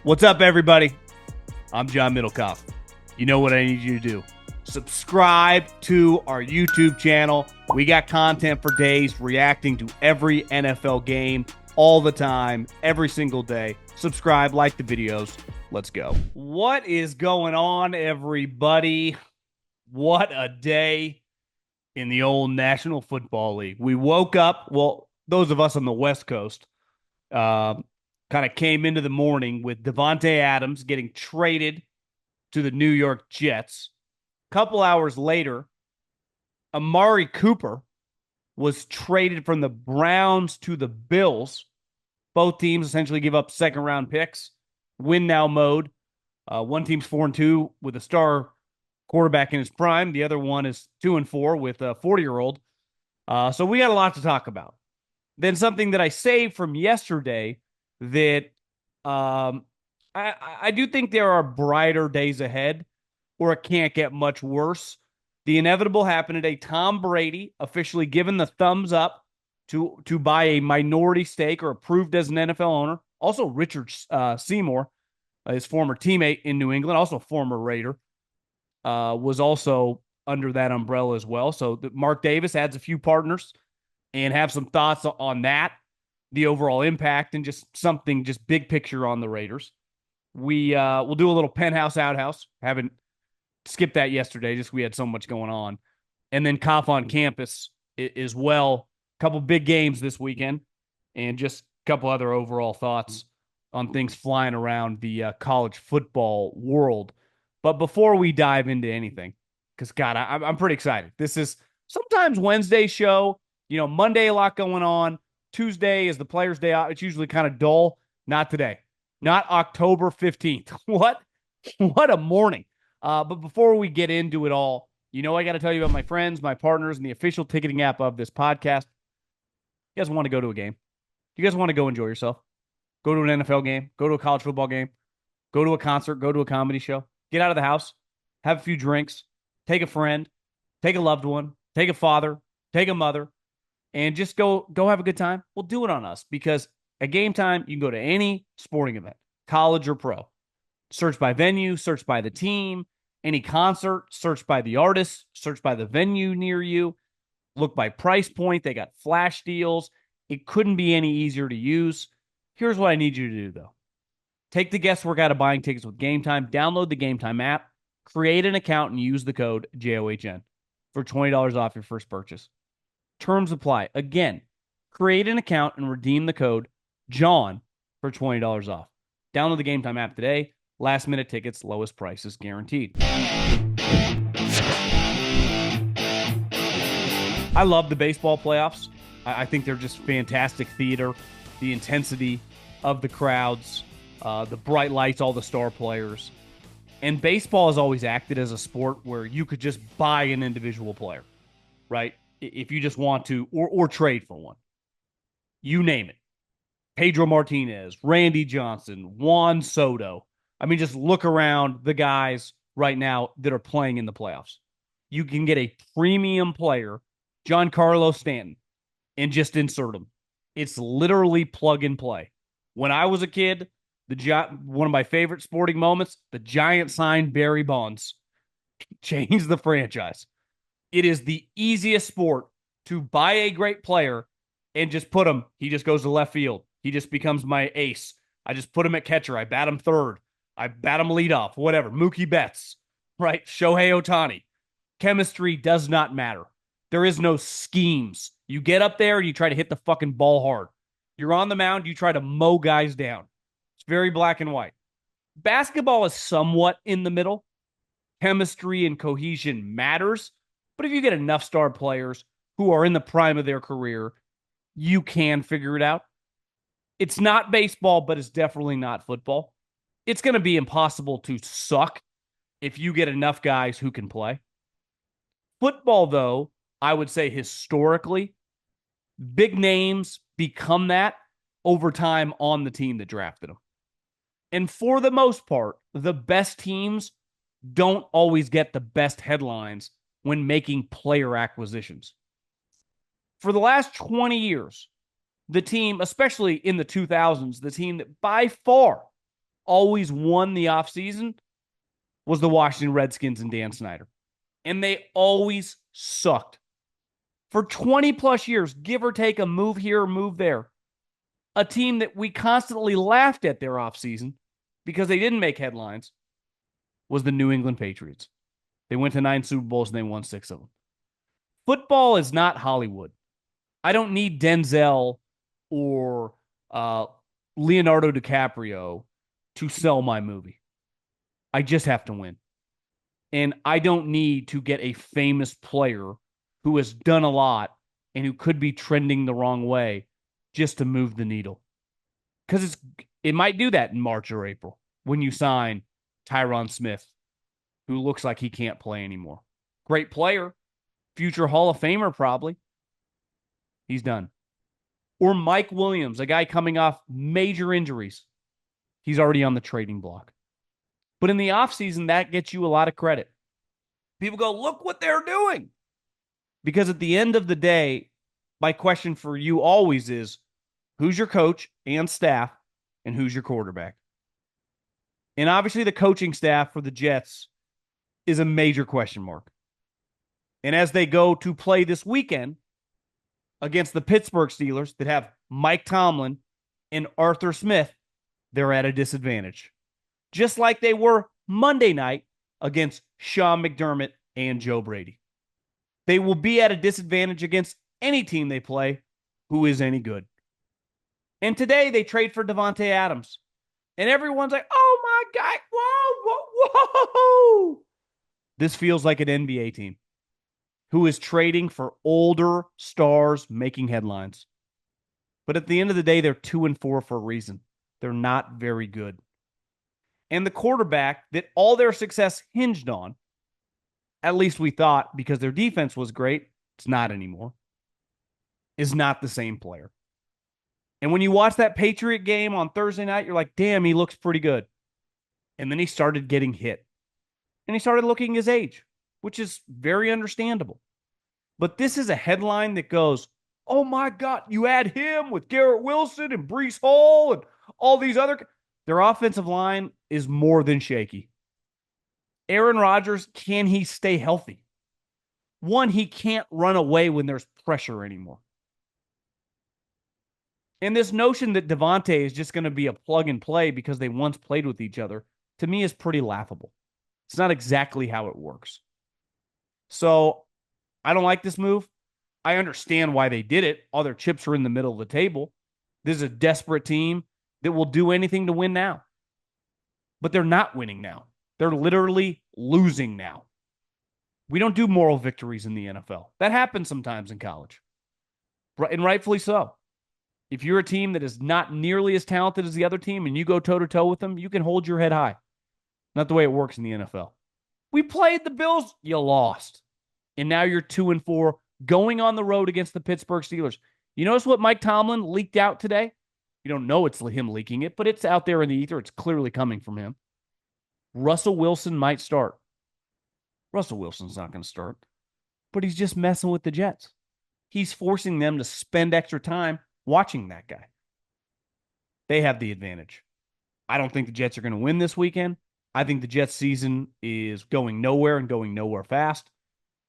What's up, everybody? I'm John Middlekauff. You know what I need you to do. Subscribe to our YouTube channel. We got content for days reacting to every NFL game all the time, every single day. Subscribe, like the videos. Let's go. What is going on, everybody? What a day in the old National Football League. We woke up, well, those of us on the West Coast, kind of came into the morning with Davante Adams getting traded to the New York Jets. A couple hours later, Amari Cooper was traded from the Browns to the Bills. Both teams essentially give up second-round picks. Win now mode. One team's 4-2 with a star quarterback in his prime. The other one is 2-4 with a 40-year-old. So we got a lot to talk about. Then something that I saved from yesterday that I do think there are brighter days ahead, or it can't get much worse. The inevitable happened today. Tom Brady officially given the thumbs up to buy a minority stake or approved as an NFL owner. Also, Richard Seymour, his former teammate in New England, also former Raider, was also under that umbrella as well. So Mark Davis adds a few partners and have some thoughts on that, the overall impact, and just something, just big picture on the Raiders. We'll do a little Penthouse, Outhouse. Haven't skipped that yesterday, just we had so much going on. And then Kauff on campus as well. A couple big games this weekend, and just a couple other overall thoughts on things flying around the college football world. But before we dive into anything, because, God, I'm pretty excited. This is sometimes Wednesday show. Monday, a lot going on. Tuesday is the Players' Day out. It's usually kind of dull. Not today. Not October 15th. What a morning. But before we get into it all, I got to tell you about my friends, my partners, and the official ticketing app of this podcast. You guys want to go to a game? You guys want to go enjoy yourself? Go to an NFL game. Go to a college football game. Go to a concert. Go to a comedy show. Get out of the house. Have a few drinks. Take a friend. Take a loved one. Take a father. Take a mother. And just go have a good time. We'll do it on us, because at game time, you can go to any sporting event, college or pro. Search by venue, search by the team, any concert, search by the artist, search by the venue near you, look by price point. They got flash deals. It couldn't be any easier to use. Here's what I need you to do, though. Take the guesswork out of buying tickets with Game Time. Download the Game Time app, create an account, and use the code JOHN for $20 off your first purchase. Terms apply. Again, create an account and redeem the code JOHN for $20 off. Download the Game Time app today. Last minute tickets, lowest prices guaranteed. I love the baseball playoffs. I think they're just fantastic theater. The intensity of the crowds, the bright lights, all the star players. And baseball has always acted as a sport where you could just buy an individual player, right? If you just want to, or trade for one. You name it. Pedro Martinez, Randy Johnson, Juan Soto. I mean, just look around the guys right now that are playing in the playoffs. You can get a premium player, Giancarlo Stanton, and just insert him. It's literally plug and play. When I was a kid, one of my favorite sporting moments, the Giants signed Barry Bonds. Changed the franchise. It is the easiest sport to buy a great player and just put him. He just goes to left field. He just becomes my ace. I just put him at catcher. I bat him third. I bat him leadoff, whatever. Mookie Betts, right? Shohei Ohtani. Chemistry does not matter. There is no schemes. You get up there and you try to hit the fucking ball hard. You're on the mound, you try to mow guys down. It's very black and white. Basketball is somewhat in the middle. Chemistry and cohesion matters. But if you get enough star players who are in the prime of their career, you can figure it out. It's not baseball, but it's definitely not football. It's going to be impossible to suck if you get enough guys who can play. Football, though, I would say historically, big names become that over time on the team that drafted them. And for the most part, the best teams don't always get the best headlines when making player acquisitions. For the last 20 years, the team, especially in the 2000s, the team that by far always won the offseason was the Washington Redskins and Dan Snyder. And they always sucked. For 20 plus years, give or take a move here or move there, a team that we constantly laughed at their offseason because they didn't make headlines was the New England Patriots. They went to 9 Super Bowls and they won 6 of them. Football is not Hollywood. I don't need Denzel or Leonardo DiCaprio to sell my movie. I just have to win. And I don't need to get a famous player who has done a lot and who could be trending the wrong way just to move the needle. Because it might do that in March or April when you sign Tyron Smith, who looks like he can't play anymore. Great player, future Hall of Famer probably. He's done. Or Mike Williams, a guy coming off major injuries. He's already on the trading block. But in the offseason, that gets you a lot of credit. People go, look what they're doing. Because at the end of the day, my question for you always is, who's your coach and staff, and who's your quarterback? And obviously the coaching staff for the Jets is a major question mark. And as they go to play this weekend against the Pittsburgh Steelers that have Mike Tomlin and Arthur Smith, they're at a disadvantage. Just like they were Monday night against Sean McDermott and Joe Brady. They will be at a disadvantage against any team they play who is any good. And today they trade for Davante Adams. And everyone's like, oh my God, whoa. This feels like an NBA team who is trading for older stars making headlines. But at the end of the day, they're 2-4 for a reason. They're not very good. And the quarterback that all their success hinged on, at least we thought because their defense was great, it's not anymore, is not the same player. And when you watch that Patriot game on Thursday night, you're like, damn, he looks pretty good. And then he started getting hit. And he started looking his age, which is very understandable. But this is a headline that goes, oh my God, you add him with Garrett Wilson and Breece Hall and all these other. Their offensive line is more than shaky. Aaron Rodgers, can he stay healthy? One, he can't run away when there's pressure anymore. And this notion that Davante is just going to be a plug and play because they once played with each other, to me is pretty laughable. It's not exactly how it works. So I don't like this move. I understand why they did it. All their chips are in the middle of the table. This is a desperate team that will do anything to win now. But they're not winning now. They're literally losing now. We don't do moral victories in the NFL. That happens sometimes in college. And rightfully so. If you're a team that is not nearly as talented as the other team and you go toe-to-toe with them, you can hold your head high. Not the way it works in the NFL. We played the Bills, you lost. And now you're 2-4 going on the road against the Pittsburgh Steelers. You notice what Mike Tomlin leaked out today? You don't know it's him leaking it, but it's out there in the ether. It's clearly coming from him. Russell Wilson might start. Russell Wilson's not going to start, but he's just messing with the Jets. He's forcing them to spend extra time watching that guy. They have the advantage. I don't think the Jets are going to win this weekend. I think the Jets season is going nowhere and going nowhere fast.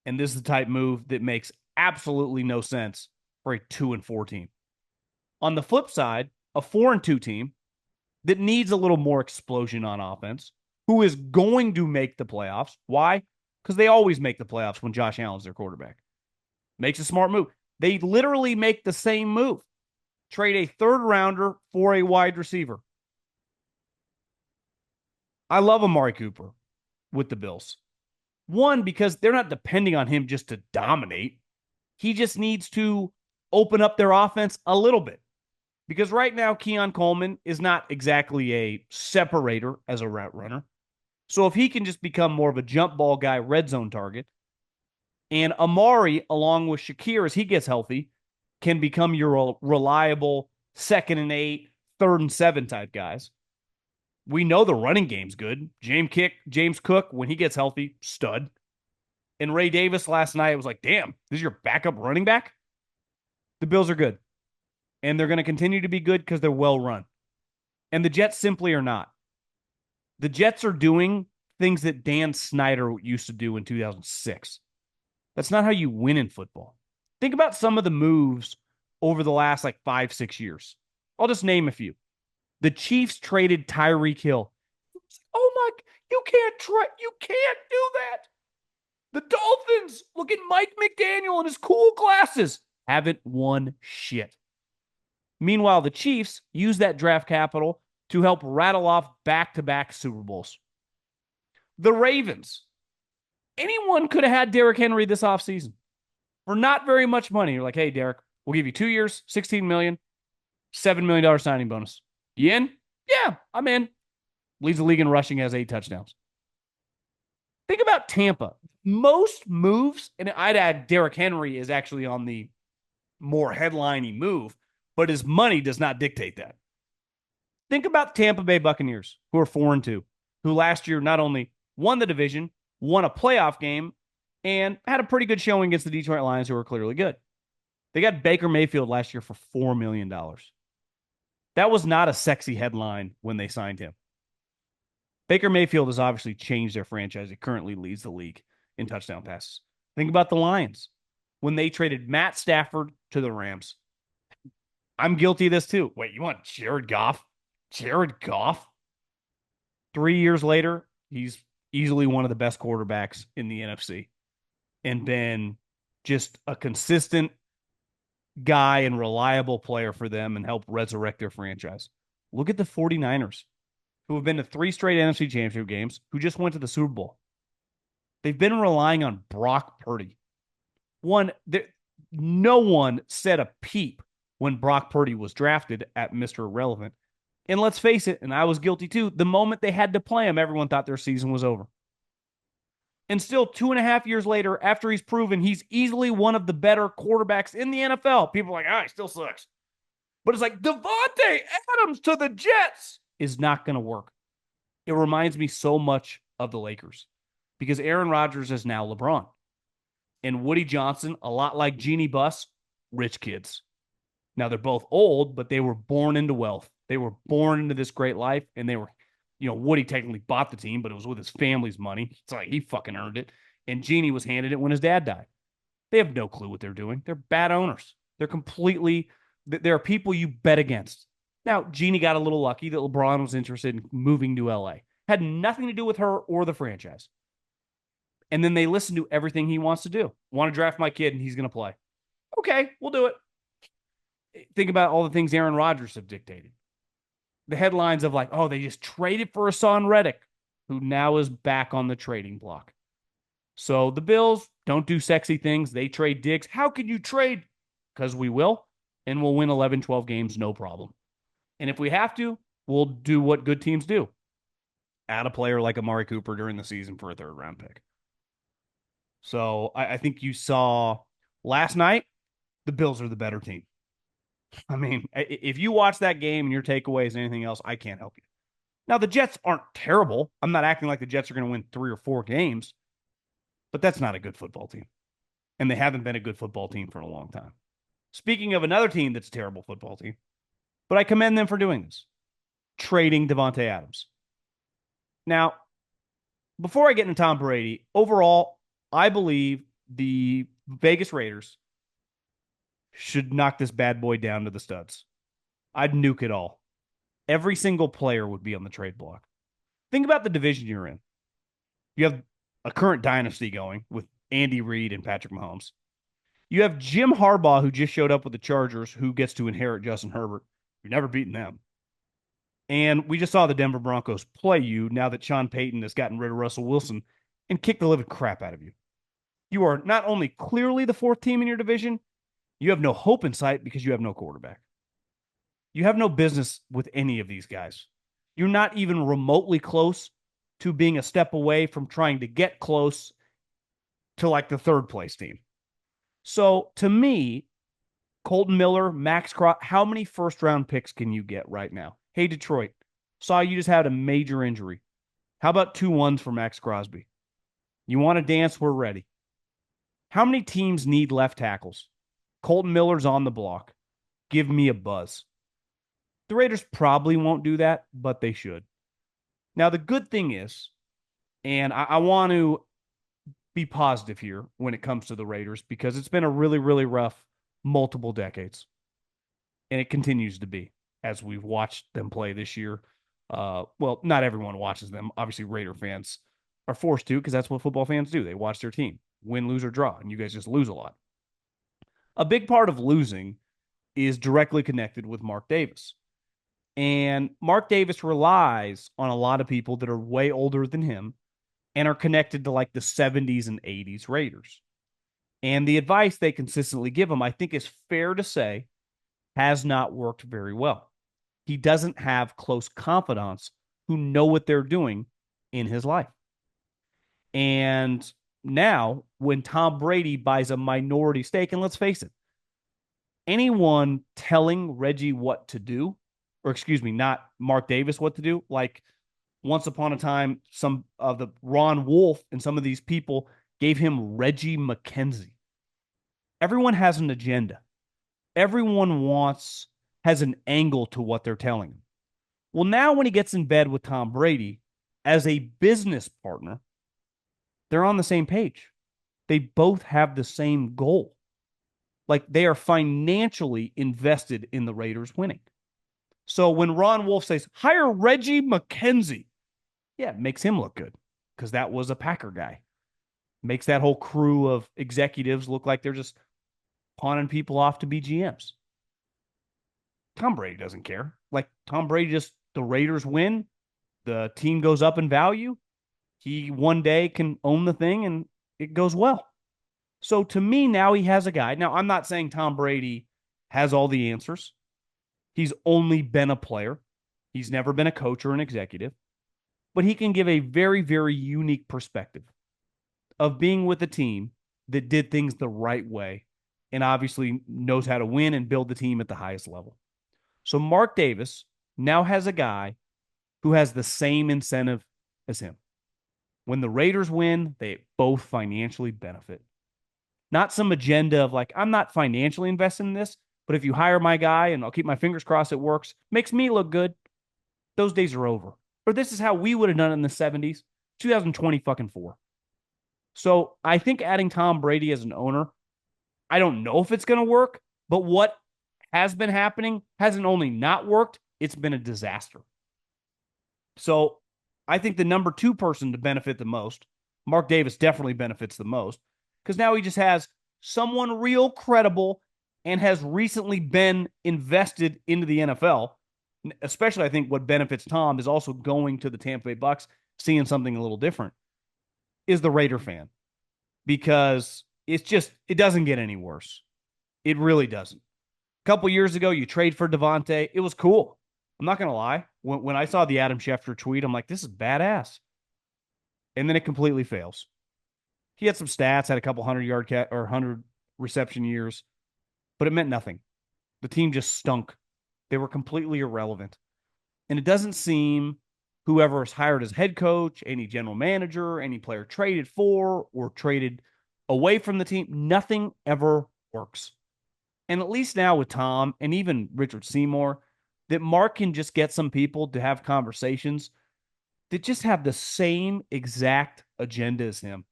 And this is the type move that makes absolutely no sense for a 2-4 team. On the flip side, a 4-2 team that needs a little more explosion on offense, who is going to make the playoffs. Why? Because they always make the playoffs when Josh Allen's their quarterback. Makes a smart move. They literally make the same move. Trade a third rounder for a wide receiver. I love Amari Cooper with the Bills. One, because they're not depending on him just to dominate. He just needs to open up their offense a little bit. Because right now, Keon Coleman is not exactly a separator as a route runner. So if he can just become more of a jump ball guy, red zone target, and Amari, along with Shakir, as he gets healthy, can become your reliable 2nd and 8, 3rd and 7 type guys. We know the running game's good. James Cook, when he gets healthy, stud. And Ray Davis last night was like, damn, this is your backup running back? The Bills are good. And they're going to continue to be good because they're well run. And the Jets simply are not. The Jets are doing things that Dan Snyder used to do in 2006. That's not how you win in football. Think about some of the moves over the last like 5, 6 years. I'll just name a few. The Chiefs traded Tyreek Hill. Oh my, you can't do that. The Dolphins, look at Mike McDaniel and his cool glasses, haven't won shit. Meanwhile, the Chiefs use that draft capital to help rattle off back-to-back Super Bowls. The Ravens, anyone could have had Derrick Henry this offseason for not very much money. You're like, hey, Derrick, we'll give you 2 years, $16 million, $7 million signing bonus. You in? Yeah, I'm in. Leads the league in rushing, has 8 touchdowns. Think about Tampa. Most moves, and I'd add Derrick Henry is actually on the more headliney move, but his money does not dictate that. Think about Tampa Bay Buccaneers, who are 4-2, who last year not only won the division, won a playoff game, and had a pretty good showing against the Detroit Lions, who are clearly good. They got Baker Mayfield last year for $4 million. That was not a sexy headline when they signed him. Baker Mayfield has obviously changed their franchise. It currently leads the league in touchdown passes. Think about the Lions when they traded Matt Stafford to the Rams. I'm guilty of this too. Wait, you want Jared Goff? Jared Goff? 3 years later, he's easily one of the best quarterbacks in the NFC and been just a consistent guy and reliable player for them and help resurrect their franchise. Look at the 49ers, who have been to 3 straight NFC Championship games, who just went to the Super Bowl. They've been relying on Brock Purdy. No one said a peep when Brock Purdy was drafted at Mr. Irrelevant. And let's face it, and I was guilty too, the moment they had to play him, everyone thought their season was over. And still 2.5 years later, after he's proven he's easily one of the better quarterbacks in the NFL, people are like, he still sucks. But it's like, Davante Adams to the Jets is not going to work. It reminds me so much of the Lakers because Aaron Rodgers is now LeBron. And Woody Johnson, a lot like Jeanty Buss, rich kids. Now, they're both old, but they were born into wealth. They were born into this great life, and they were, Woody technically bought the team, but it was with his family's money. It's like he fucking earned it. And Jeanty was handed it when his dad died. They have no clue what they're doing. They're bad owners. There are people you bet against. Now, Jeanty got a little lucky that LeBron was interested in moving to LA. Had nothing to do with her or the franchise. And then they listen to everything he wants to do. Want to draft my kid and he's going to play. Okay, we'll do it. Think about all the things Aaron Rodgers have dictated. The headlines of like, they just traded for Hassan Reddick, who now is back on the trading block. So the Bills don't do sexy things. They trade Diggs. How can you trade? Because we will, and we'll win 11, 12 games, no problem. And if we have to, we'll do what good teams do. Add a player like Amari Cooper during the season for a 3rd-round pick. So I think you saw last night, the Bills are the better team. I mean, if you watch that game and your takeaway is anything else, I can't help you. Now, the Jets aren't terrible. I'm not acting like the Jets are going to win 3 or 4 games, but that's not a good football team. And they haven't been a good football team for a long time. Speaking of another team that's a terrible football team, but I commend them for doing this, trading Davante Adams. Now, before I get into Tom Brady, overall, I believe the Vegas Raiders should knock this bad boy down to the studs. I'd nuke it all. Every single player would be on the trade block. Think about the division you're in. You have a current dynasty going with Andy Reid and Patrick Mahomes. You have Jim Harbaugh, who just showed up with the Chargers, who gets to inherit Justin Herbert. You've never beaten them. And we just saw the Denver Broncos play you now that Sean Payton has gotten rid of Russell Wilson and kicked the living crap out of you. You are not only clearly the 4th team in your division, you have no hope in sight because you have no quarterback. You have no business with any of these guys. You're not even remotely close to being a step away from trying to get close to like the 3rd place team. So to me, Colton Miller, Maxx Crosby, how many 1st-round picks can you get right now? Hey, Detroit, saw you just had a major injury. How about 2 1s for Maxx Crosby? You want to dance? We're ready. How many teams need left tackles? Colton Miller's on the block. Give me a buzz. The Raiders probably won't do that, but they should. Now, the good thing is, and I want to be positive here when it comes to the Raiders because it's been a really, really rough multiple decades. And it continues to be as we've watched them play this year. Well, not everyone watches them. Obviously, Raider fans are forced to because that's what football fans do. They watch their team win, lose, or draw, and you guys just lose a lot. A big part of losing is directly connected with Mark Davis. And Mark Davis relies on a lot of people that are way older than him and are connected to like the 70s and 80s Raiders. And the advice they consistently give him, I think, is fair to say, has not worked very well. He doesn't have close confidants who know what they're doing in his life. And now, when Tom Brady buys a minority stake, and let's face it, anyone telling Reggie what to do, or excuse me, not Mark Davis what to do, like once upon a time, some of the Ron Wolf and some of these people gave him Reggie McKenzie. Everyone has an agenda. Everyone has an angle to what they're telling him. Well, now when he gets in bed with Tom Brady as a business partner, they're on the same page. They both have the same goal. Like they are financially invested in the Raiders winning. So when Ron Wolf says, hire Reggie McKenzie, yeah, it makes him look good because that was a Packer guy. Makes that whole crew of executives look like they're just pawning people off to be GMs. Tom Brady doesn't care. Like Tom Brady the Raiders win, the team goes up in value. He one day can own the thing and it goes well. So to me, now he has a guy. Now, I'm not saying Tom Brady has all the answers. He's only been a player. He's never been a coach or an executive. But he can give a very, very unique perspective of being with a team that did things the right way and obviously knows how to win and build the team at the highest level. So Mark Davis now has a guy who has the same incentive as him. When the Raiders win, they both financially benefit. Not some agenda of like, I'm not financially invested in this, but if you hire my guy and I'll keep my fingers crossed it works, makes me look good. Those days are over. Or this is how we would have done it in the 70s, 2024. So I think adding Tom Brady as an owner, I don't know if it's going to work, but what has been happening hasn't only not worked, it's been a disaster. So I think the number two person to benefit the most, Mark Davis definitely benefits the most, because now he just has someone real credible and has recently been invested into the NFL. Especially, I think what benefits Tom is also going to the Tampa Bay Bucks, seeing something a little different, is the Raider fan. Because it doesn't get any worse. It really doesn't. A couple years ago, you trade for Davante. It was cool. I'm not going to lie. When I saw the Adam Schefter tweet, I'm like, this is badass. And then it completely fails. He had some stats, had a couple 100 reception years, but it meant nothing. The team just stunk. They were completely irrelevant. And it doesn't seem whoever is hired as head coach, any general manager, any player traded for or traded away from the team, nothing ever works. And at least now with Tom and even Richard Seymour, that Mark can just get some people to have conversations that just have the same exact agenda as him.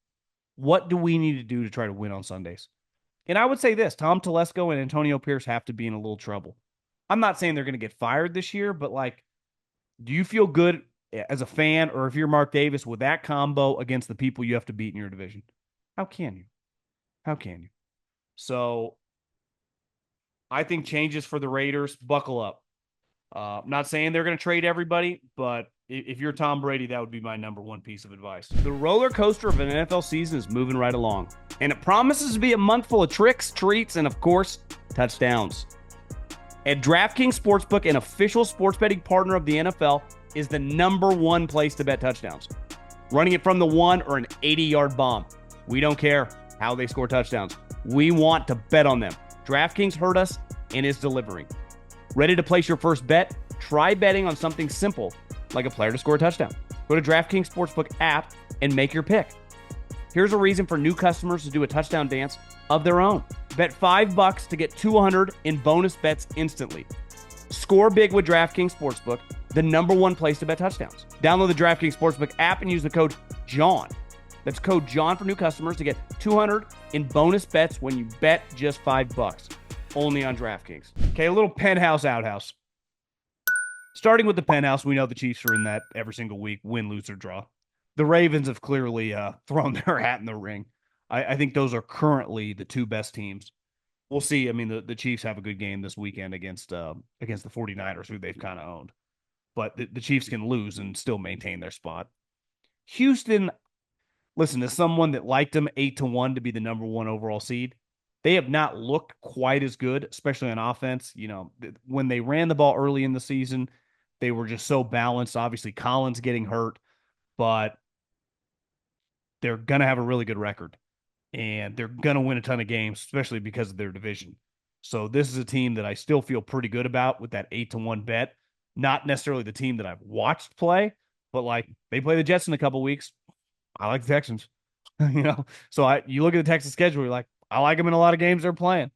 What do we need to do to try to win on Sundays? And I would say this, Tom Telesco and Antonio Pierce have to be in a little trouble. I'm not saying they're going to get fired this year, but like, do you feel good as a fan or if you're Mark Davis with that combo against the people you have to beat in your division? How can you? How can you? So I think changes for the Raiders, buckle up. I'm not saying they're going to trade everybody, but if you're Tom Brady, that would be my number one piece of advice. The roller coaster of an NFL season is moving right along, and it promises to be a month full of tricks, treats, and of course, touchdowns. At DraftKings Sportsbook, an official sports betting partner of the NFL, is the number one place to bet touchdowns. Running it from the one or an 80-yard bomb. We don't care how they score touchdowns. We want to bet on them. DraftKings heard us and is delivering. Ready to place your first bet? Try betting on something simple, like a player to score a touchdown. Go to DraftKings Sportsbook app and make your pick. Here's a reason for new customers to do a touchdown dance of their own. Bet $5 to get $200 in bonus bets instantly. Score big with DraftKings Sportsbook, the number one place to bet touchdowns. Download the DraftKings Sportsbook app and use the code JOHN. That's code JOHN for new customers to get 200 in bonus bets when you bet just $5. Only on DraftKings. Okay, a little Penthouse Outhouse. Starting with the Penthouse, we know the Chiefs are in that every single week, win, lose, or draw. The Ravens have clearly thrown their hat in the ring. I think those are currently the two best teams. We'll see. I mean, the Chiefs have a good game this weekend against the 49ers, who they've kind of owned. But the Chiefs can lose and still maintain their spot. Houston, listen, as someone that liked them 8-1 to be the number one overall seed, they have not looked quite as good, especially on offense. You know, when they ran the ball early in the season, they were just so balanced. Obviously, Collins getting hurt, but they're going to have a really good record. And they're going to win a ton of games, especially because of their division. So this is a team that I still feel pretty good about with that 8-1 bet. Not necessarily the team that I've watched play, but like they play the Jets in a couple weeks. I like the Texans, So you look at the Texans schedule, you're like, I like them in a lot of games they're playing,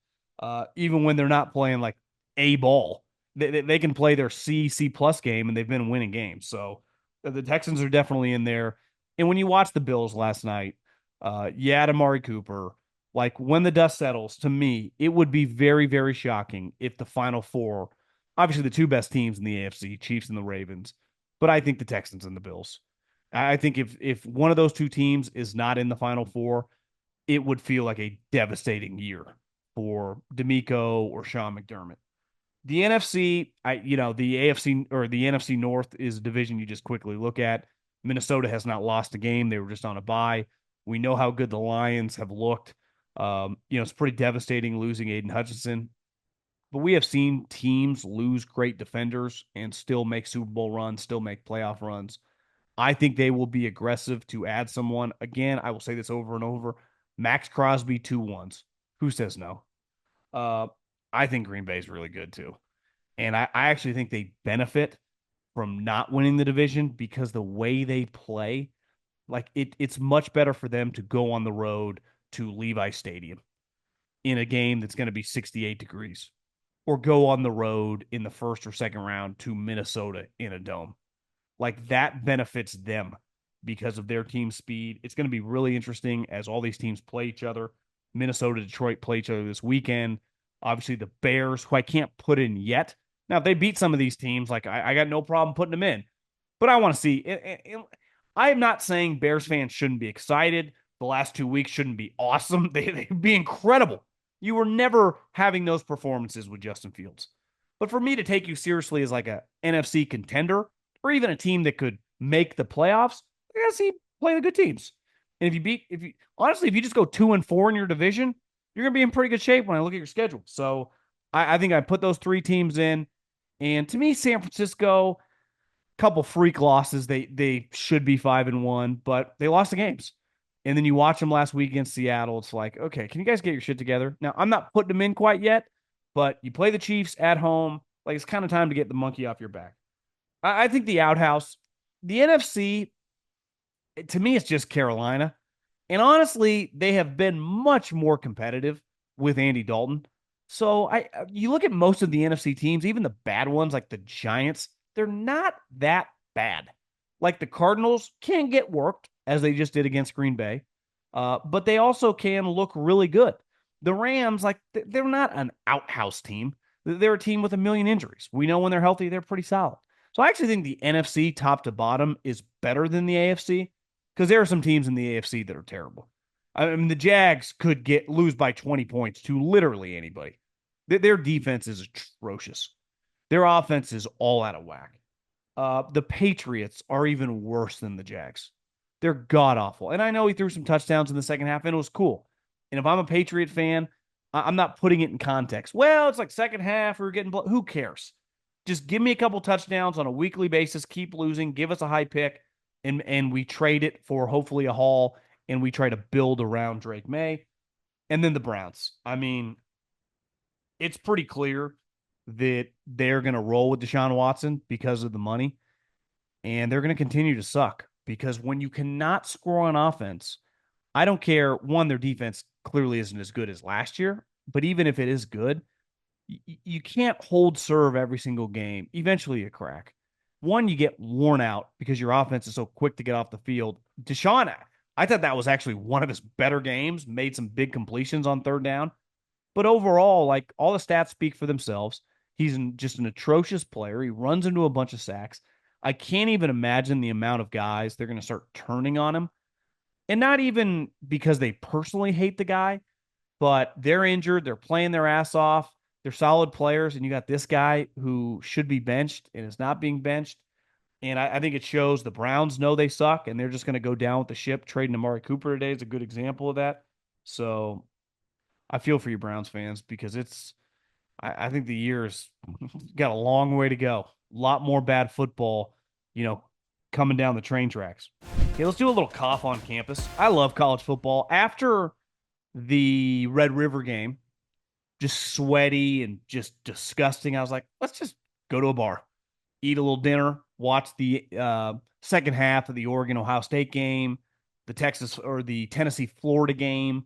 even when they're not playing like a ball. They can play their C plus game, and they've been winning games. So the Texans are definitely in there. And when you watch the Bills last night, you had Amari Cooper. Like when the dust settles, to me, it would be very, very shocking if the Final Four, obviously the two best teams in the AFC, Chiefs and the Ravens, but I think the Texans and the Bills. I think if one of those two teams is not in the Final Four, it would feel like a devastating year for D'Amico or Sean McDermott. The NFC, the AFC or the NFC North is a division you just quickly look at. Minnesota has not lost a game. They were just on a bye. We know how good the Lions have looked. It's pretty devastating losing Aiden Hutchinson. But we have seen teams lose great defenders and still make Super Bowl runs, still make playoff runs. I think they will be aggressive to add someone. Again, I will say this over and over. Maxx Crosby, 2-1s. Who says no? I think Green Bay is really good too. And I actually think they benefit from not winning the division because the way they play, like it's much better for them to go on the road to Levi Stadium in a game that's going to be 68 degrees or go on the road in the first or second round to Minnesota in a dome. Like that benefits them because of their team speed. It's going to be really interesting as all these teams play each other. Minnesota, Detroit play each other this weekend. Obviously, the Bears, who I can't put in yet. Now, if they beat some of these teams, like I got no problem putting them in. But I want to see. I am not saying Bears fans shouldn't be excited. The last 2 weeks shouldn't be awesome. They'd be incredible. You were never having those performances with Justin Fields. But for me to take you seriously as like a NFC contender or even a team that could make the playoffs, I gotta see play the good teams. And if you just go 2-4 in your division, you're gonna be in pretty good shape when I look at your schedule. So I think I put those three teams in. And to me, San Francisco, couple freak losses. They should be 5-1, but they lost the games. And then you watch them last week against Seattle. It's like, okay, can you guys get your shit together? Now, I'm not putting them in quite yet, but you play the Chiefs at home. Like, it's kind of time to get the monkey off your back. I think the Outhouse, the NFC, to me, it's just Carolina. And honestly, they have been much more competitive with Andy Dalton. So you look at most of the NFC teams, even the bad ones like the Giants, they're not that bad. Like the Cardinals can get worked, as they just did against Green Bay, but they also can look really good. The Rams, like they're not an outhouse team. They're a team with a million injuries. We know when they're healthy, they're pretty solid. So I actually think the NFC top to bottom is better than the AFC because there are some teams in the AFC that are terrible. I mean, the Jags could lose by 20 points to literally anybody. Their defense is atrocious. Their offense is all out of whack. The Patriots are even worse than the Jags. They're god awful. And I know he threw some touchdowns in the second half, and it was cool. And if I'm a Patriot fan, I'm not putting it in context. Well, it's like second half, we're getting who cares? Just give me a couple touchdowns on a weekly basis, keep losing, give us a high pick, and we trade it for hopefully a haul, and we try to build around Drake May. And then the Browns. I mean, it's pretty clear that they're going to roll with Deshaun Watson because of the money, and they're going to continue to suck because when you cannot score on offense, I don't care. One, their defense clearly isn't as good as last year, but even if it is good, you can't hold serve every single game. Eventually you crack. One, you get worn out because your offense is so quick to get off the field. Deshaun, I thought that was actually one of his better games, made some big completions on third down. But overall, like all the stats speak for themselves. Just an atrocious player. He runs into a bunch of sacks. I can't even imagine the amount of guys they're going to start turning on him. And not even because they personally hate the guy, but they're injured. They're playing their ass off. They're solid players. And you got this guy who should be benched and is not being benched. And I think it shows the Browns know they suck and they're just going to go down with the ship. Trading Amari Cooper today is a good example of that. So I feel for you Browns fans because I think the year's got a long way to go. A lot more bad football, you know, coming down the train tracks. Okay, let's do a little cough on campus. I love college football. After the Red River game, just sweaty and just disgusting, I was like, let's just go to a bar, eat a little dinner, watch the second half of the Oregon Ohio State game, the Texas or the Tennessee Florida game.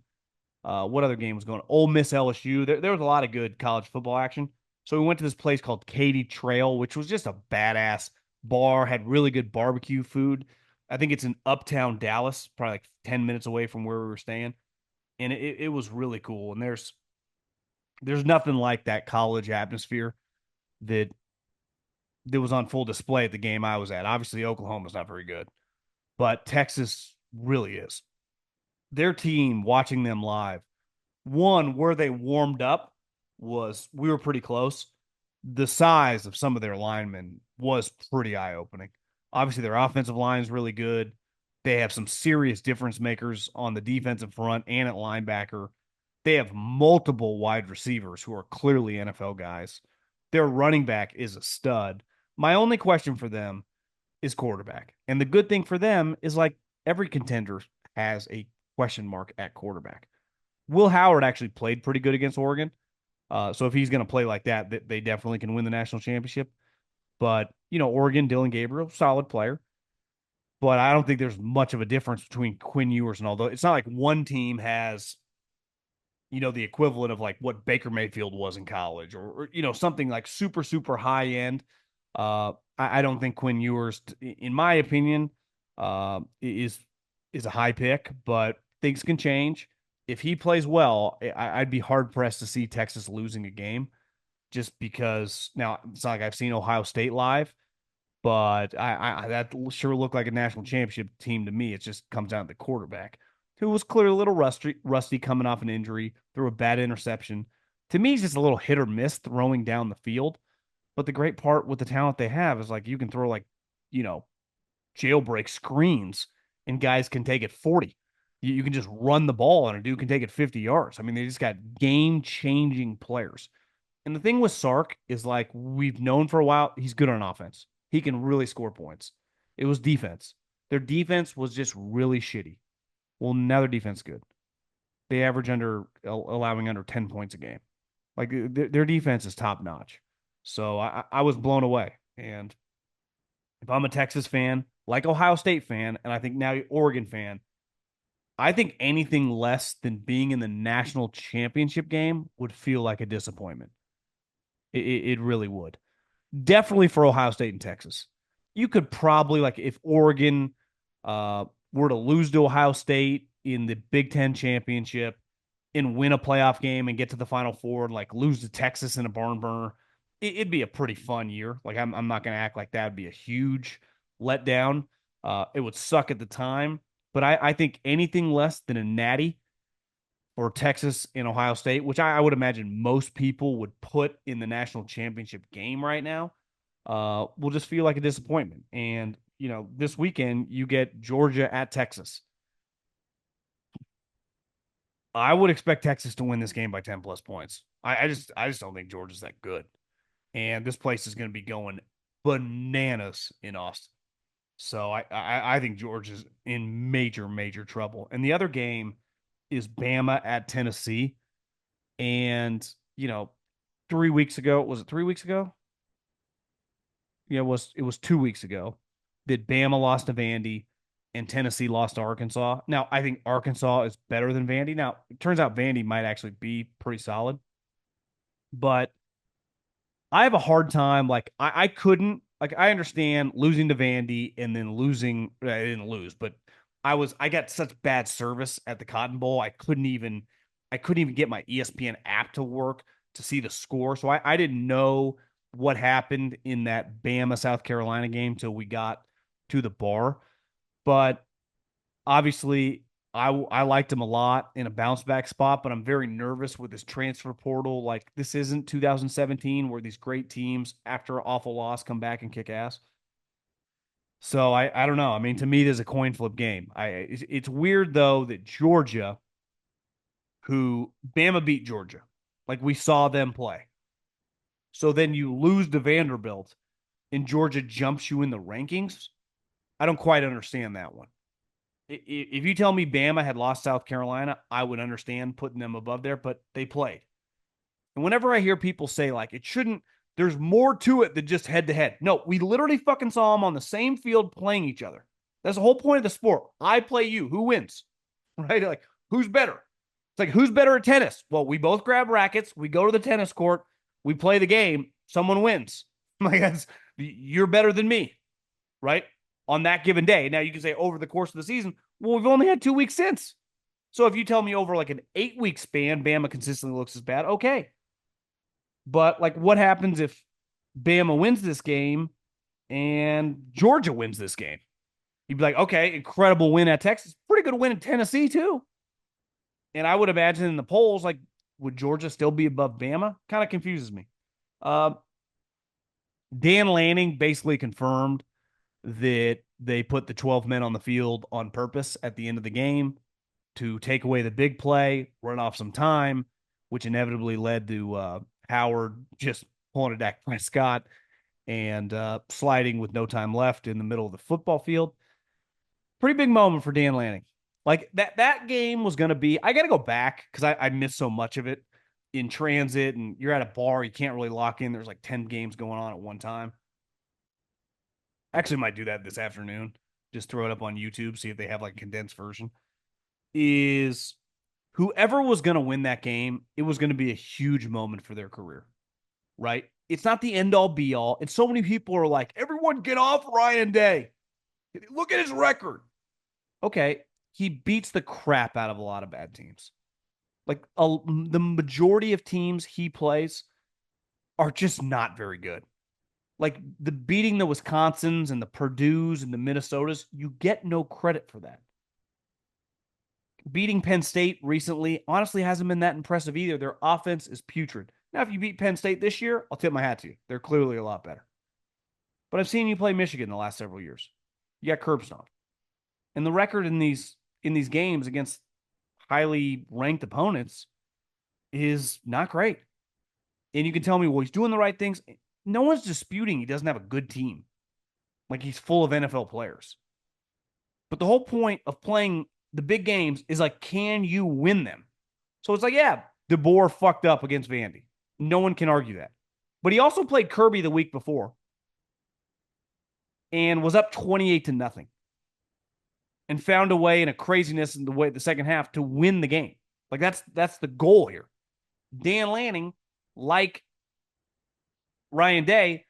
What other game was going on? Ole Miss LSU. There was a lot of good college football action. So we went to this place called Katy Trail, which was just a badass bar, had really good barbecue food. I think it's in uptown Dallas, probably like 10 minutes away from where we were staying. And it was really cool. And there's nothing like that college atmosphere that was on full display at the game I was at. Obviously, Oklahoma's not very good, but Texas really is. Their team, watching them live, one, where they warmed up was we were pretty close. The size of some of their linemen was pretty eye opening. Obviously, their offensive line is really good. They have some serious difference makers on the defensive front and at linebacker. They have multiple wide receivers who are clearly NFL guys. Their running back is a stud. My only question for them is quarterback. And the good thing for them is like every contender has a question mark at quarterback. Will Howard actually played pretty good against Oregon. So if he's going to play like that, they definitely can win the national championship. But, Oregon, Dylan Gabriel, solid player. But I don't think there's much of a difference between Quinn Ewers and although it's not like one team has, the equivalent of like what Baker Mayfield was in college or something like super, super high end. I don't think Quinn Ewers, in my opinion, is a high pick, but things can change. If he plays well, I'd be hard pressed to see Texas losing a game just because now it's not like I've seen Ohio State live, but I that sure looked like a national championship team to me. It just comes down to the quarterback, who was clearly a little rusty coming off an injury, threw a bad interception. To me, he's just a little hit or miss throwing down the field. But the great part with the talent they have is like you can throw like, you know, jailbreak screens and guys can take it 40. You can just run the ball and a dude can take it 50 yards. I mean, they just got game changing players. And the thing with Sark is like we've known for a while, he's good on offense. He can really score points. It was defense. Their defense was just really shitty. Well, now their defense is good. They average allowing under 10 points a game. Like their defense is top notch. So I was blown away. And if I'm a Texas fan, like Ohio State fan, and I think now Oregon fan, I think anything less than being in the national championship game would feel like a disappointment. It really would. Definitely for Ohio State and Texas. You could probably, like, if Oregon were to lose to Ohio State in the Big Ten championship and win a playoff game and get to the Final Four and, like, lose to Texas in a barn burner, it'd be a pretty fun year. Like, I'm not going to act like that would be a huge letdown. It would suck at the time. But I think anything less than a natty or Texas and Ohio State, which I would imagine most people would put in the national championship game right now, will just feel like a disappointment. And, this weekend you get Georgia at Texas. I would expect Texas to win this game by 10 plus points. I just don't think Georgia's that good. And this place is going to be going bananas in Austin. So I think Georgia's in major, major trouble. And the other game is Bama at Tennessee. And, 3 weeks ago, was it 3 weeks ago? Yeah, it was 2 weeks ago that Bama lost to Vandy and Tennessee lost to Arkansas. Now, I think Arkansas is better than Vandy. Now, it turns out Vandy might actually be pretty solid, but I have a hard time. Like, I couldn't like I understand losing to Vandy and then losing. I didn't lose, but I got such bad service at the Cotton Bowl. I couldn't even get my ESPN app to work to see the score. So I didn't know what happened in that Bama South Carolina game till we got to the bar. But obviously, I liked him a lot in a bounce back spot, but I'm very nervous with this transfer portal. Like this isn't 2017 where these great teams after an awful loss come back and kick ass. So I don't know. I mean, to me, there's a coin flip game. It's weird though that Georgia, who Bama beat Georgia, like we saw them play. So then you lose to Vanderbilt, and Georgia jumps you in the rankings. I don't quite understand that one. If you tell me Bama had lost South Carolina, I would understand putting them above there, but they played. And whenever I hear people say, like, it shouldn't, there's more to it than just head to head. No, we literally fucking saw them on the same field playing each other. That's the whole point of the sport. I play you. Who wins? Right? Like, who's better? It's like, who's better at tennis? Well, we both grab rackets. We go to the tennis court. We play the game. Someone wins. Like, you're better than me. Right? On that given day. Now you can say over the course of the season, well, we've only had 2 weeks since. So if you tell me over like an 8-week span, Bama consistently looks as bad, okay. But like what happens if Bama wins this game and Georgia wins this game? You'd be like, okay, incredible win at Texas. Pretty good win in Tennessee too. And I would imagine in the polls, like, would Georgia still be above Bama? Kind of confuses me. Uh, Dan Lanning basically confirmed that they put the 12 men on the field on purpose at the end of the game to take away the big play, run off some time, which inevitably led to Howard just pulling a Dak Prescott and sliding with no time left in the middle of the football field. Pretty big moment for Dan Lanning. Like that game was going to be, I got to go back because I missed so much of it in transit, and you're at a bar, you can't really lock in. There's like 10 games going on at one time. Actually might do that this afternoon. Just throw it up on YouTube, see if they have like a condensed version. Is whoever was going to win that game, it was going to be a huge moment for their career, right? It's not the end all be all. And so many people are like, everyone get off Ryan Day. Look at his record. Okay. He beats the crap out of a lot of bad teams. Like the majority of teams he plays are just not very good. Like the beating the Wisconsins and the Purdues and the Minnesotas, you get no credit for that. Beating Penn State recently honestly hasn't been that impressive either. Their offense is putrid. Now, if you beat Penn State this year, I'll tip my hat to you. They're clearly a lot better. But I've seen you play Michigan the last several years. You got curb stomped. And the record in these games against highly ranked opponents is not great. And you can tell me, well, he's doing the right things. No one's disputing he doesn't have a good team. Like he's full of NFL players. But the whole point of playing the big games is like, can you win them? So it's like, yeah, DeBoer fucked up against Vandy. No one can argue that. But he also played Kirby the week before and was up 28-0 and found a way in a craziness in the second half to win the game. Like that's the goal here. Dan Lanning, like Ryan Day,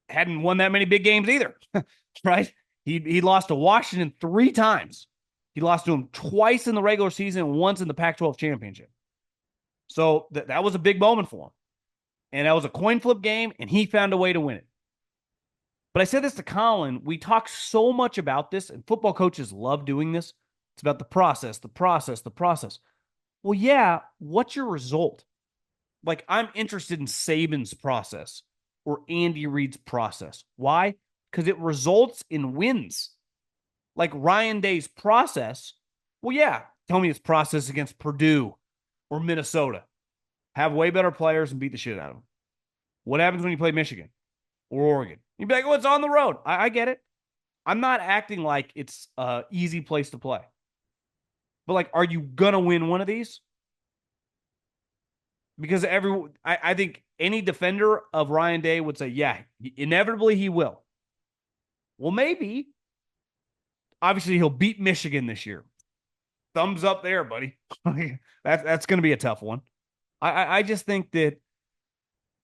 hadn't won that many big games either, right? He lost to Washington 3 times. He lost to him twice in the regular season and once in the Pac-12 championship. So that was a big moment for him. And that was a coin flip game, and he found a way to win it. But I said this to Colin. We talk so much about this, and football coaches love doing this. It's about the process, the process, the process. Well, yeah, what's your result? Like, I'm interested in Saban's process or Andy Reid's process. Why? Because it results in wins. Like Ryan Day's process. Well, yeah, tell me his process against Purdue or Minnesota. Have way better players and beat the shit out of them. What happens when you play Michigan or Oregon? You'd be like, oh, it's on the road. I get it. I'm not acting like it's an easy place to play. But, like, are you going to win one of these? Because I think any defender of Ryan Day would say, yeah, inevitably he will. Well, maybe. Obviously, he'll beat Michigan this year. Thumbs up there, buddy. That's going to be a tough one. I just think that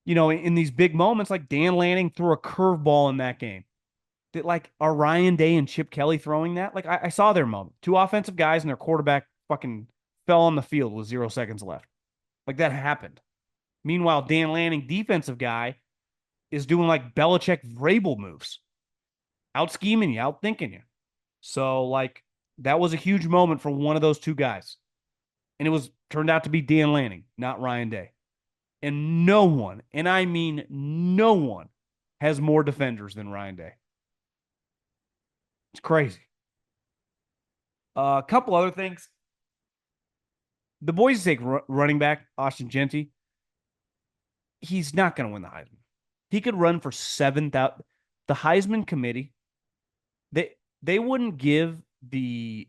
in these big moments, like Dan Lanning threw a curveball in that game. That like are Ryan Day and Chip Kelly throwing that? Like I saw their moment. Two offensive guys and their quarterback fucking fell on the field with 0 seconds left. Like that happened. Meanwhile, Dan Lanning, defensive guy, is doing like Belichick Vrabel moves, out scheming you, out thinking you. So like that was a huge moment for one of those two guys, and it was turned out to be Dan Lanning, not Ryan Day. And no one, and I mean no one, has more defenders than Ryan Day. It's crazy. A couple other things. The Boise State running back, Ashton Jeanty, he's not going to win the Heisman. He could run for 7,000. The Heisman committee, they wouldn't give the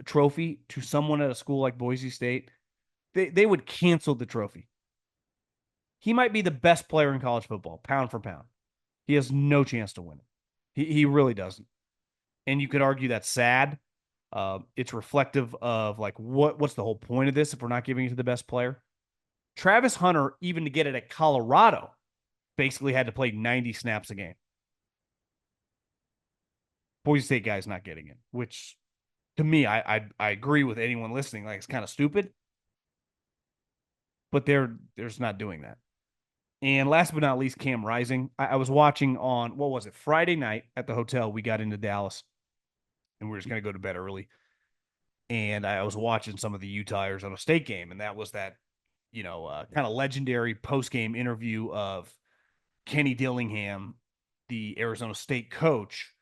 trophy to someone at a school like Boise State. They would cancel the trophy. He might be the best player in college football, pound for pound. He has no chance to win it. He really doesn't. And you could argue that's sad. It's reflective of like what's the whole point of this if we're not giving it to the best player? Travis Hunter, even to get it at Colorado, basically had to play 90 snaps a game. Boise State guy's not getting it, which to me, I agree with anyone listening. Like it's kind of stupid, but they're just not doing that. And last but not least, Cam Rising. I was watching on what was it, Friday night at the hotel. We got into Dallas, and we are just gonna go to bed early. And I was watching some of the Utah Arizona State game, and that was that kind of legendary post game interview of Kenny Dillingham, the Arizona State coach,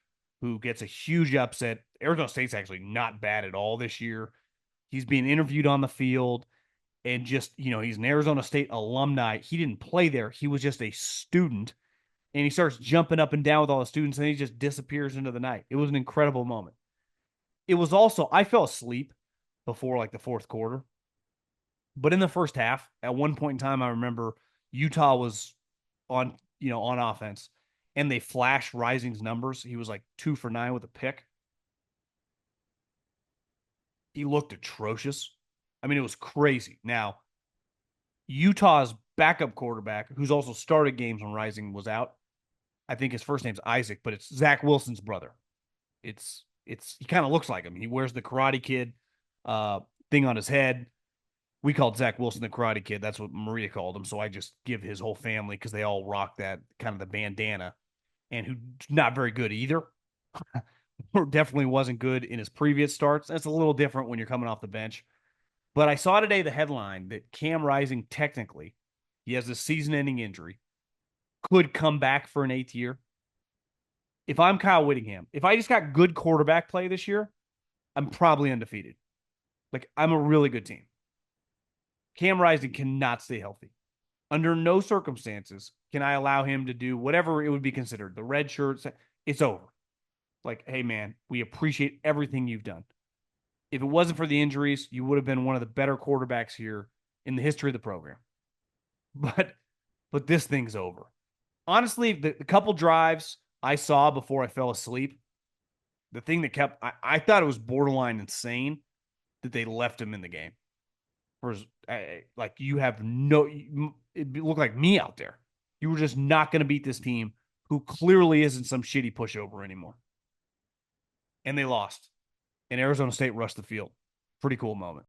who gets a huge upset. Arizona State's actually not bad at all this year. He's being interviewed on the field, and just, he's an Arizona State alumni. He didn't play there, he was just a student. And he starts jumping up and down with all the students, and he just disappears into the night. It was an incredible moment. It was also, I fell asleep before like the fourth quarter. But in the first half, at one point in time, I remember Utah was on offense, and they flashed Rising's numbers. He was like 2 for 9 with a pick. He looked atrocious. I mean, it was crazy. Now, Utah's backup quarterback, who's also started games when Rising was out, I think his first name's Isaac, but it's Zach Wilson's brother. It's he kind of looks like him. He wears the Karate Kid thing on his head. We called Zach Wilson the Karate Kid. That's what Maria called him. So I just give his whole family because they all rock that kind of the bandana, and who's not very good either. Definitely wasn't good in his previous starts. That's a little different when you're coming off the bench. But I saw today the headline that Cam Rising, technically, he has a season-ending injury, could come back for an 8th year. If I'm Kyle Whittingham, if I just got good quarterback play this year, I'm probably undefeated. Like, I'm a really good team. Cam Rising cannot stay healthy. Under no circumstances can I allow him to do whatever it would be considered. The red shirts, it's over. Like, hey, man, we appreciate everything you've done. If it wasn't for the injuries, you would have been one of the better quarterbacks here in the history of the program. But this thing's over. Honestly, the couple drives I saw before I fell asleep, the thing that I thought it was borderline insane that they left him in the game. Like you have no, it looked like me out there. You were just not going to beat this team who clearly isn't some shitty pushover anymore. And they lost. And Arizona State rushed the field. Pretty cool moment.